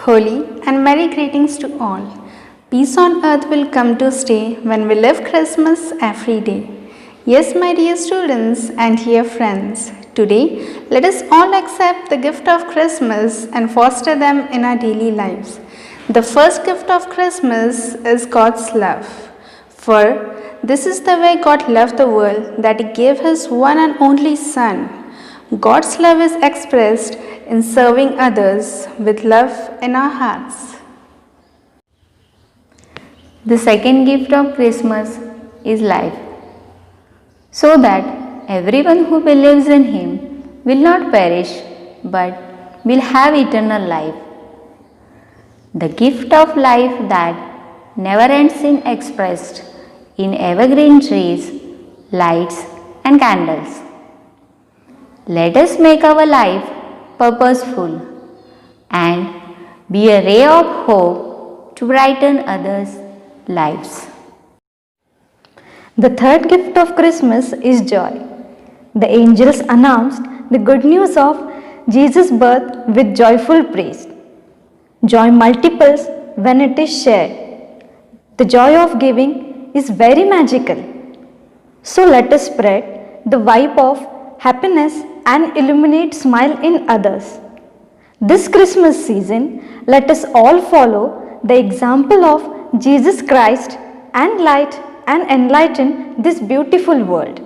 Holy and merry greetings to all. Peace on earth will come to stay when we live Christmas every day. Yes, my dear students and dear friends, today let us all accept the gift of Christmas and foster them in our daily lives. The first gift of Christmas is God's love. For this is the way God loved the world, that He gave His one and only Son. God's love is expressed in serving others with love in our hearts. The second gift of Christmas is life, so that everyone who believes in Him will not perish but will have eternal life. The gift of life that never ends is expressed in evergreen trees, lights, and candles. Let us make our life purposeful and be a ray of hope to brighten others' lives. The third gift of Christmas is joy. The angels announced the good news of Jesus' birth with joyful praise. Joy multiples when it is shared. The joy of giving is very magical. So let us spread the vibe of happiness and illuminate smile in others. This Christmas season, let us all follow the example of Jesus Christ and light and enlighten this beautiful world.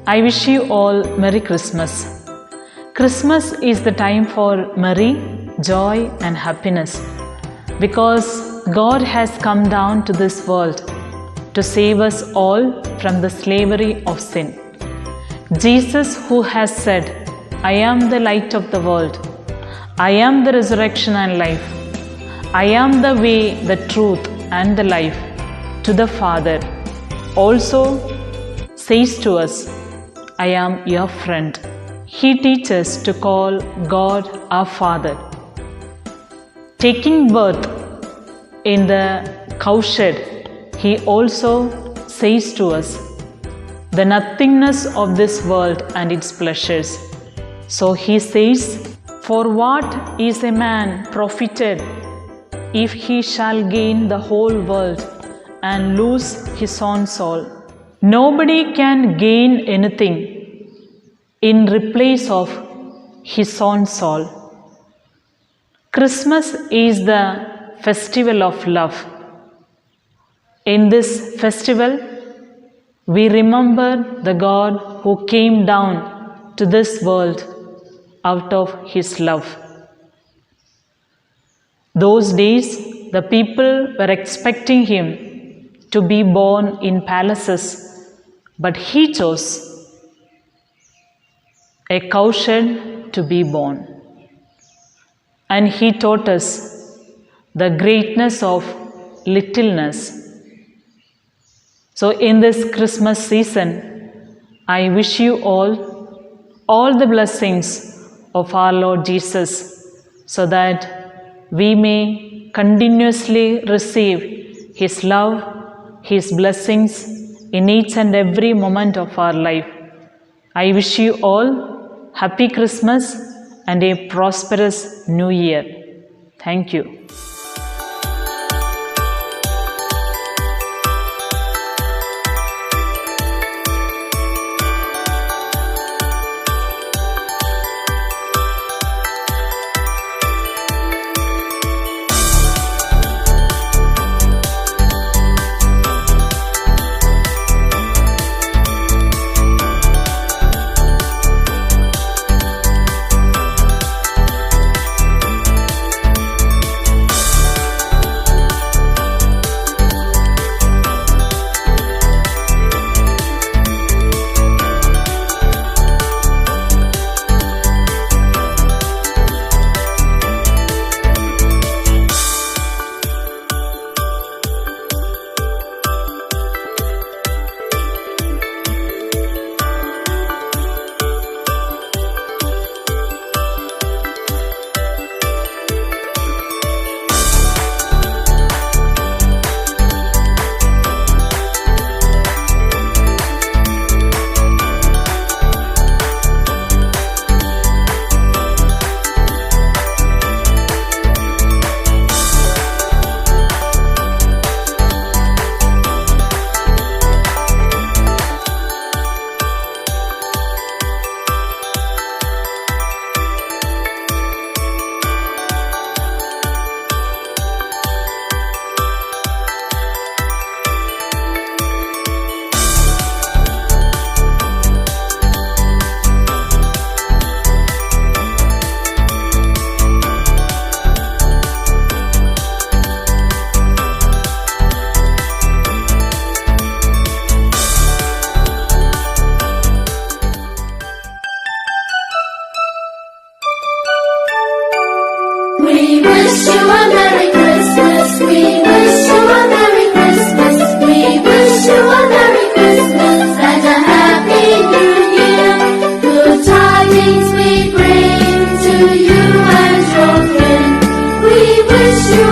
I wish you all Merry Christmas. Christmas is the time for merry, joy and happiness, because God has come down to this world to save us all from the slavery of sin. Jesus, who has said, I am the light of the world, I am the resurrection and life, I am the way, the truth and the life to the Father, also says to us, I am your friend. He teaches to call God our Father. taking birth in the cowshed, he also says to us the nothingness of this world and its pleasures. So he says, "For what is a man profited if he shall gain the whole world and lose his own soul?" Nobody can gain anything in replace of his own soul. Christmas is the festival of love. In this festival, we remember the God who came down to this world out of His love. Those days, the people were expecting Him to be born in palaces, but He chose a cowshed to be born. And He taught us the greatness of littleness. So in this Christmas season, I wish you all the blessings of our Lord Jesus, so that we may continuously receive His love, His blessings in each and every moment of our life. I wish you all happy Christmas and a prosperous New Year. Thank you. We wish you a Merry Christmas. We wish you a Merry Christmas. We wish you a Merry Christmas and a Happy New Year. Good tidings we bring to you and your kin. We wish you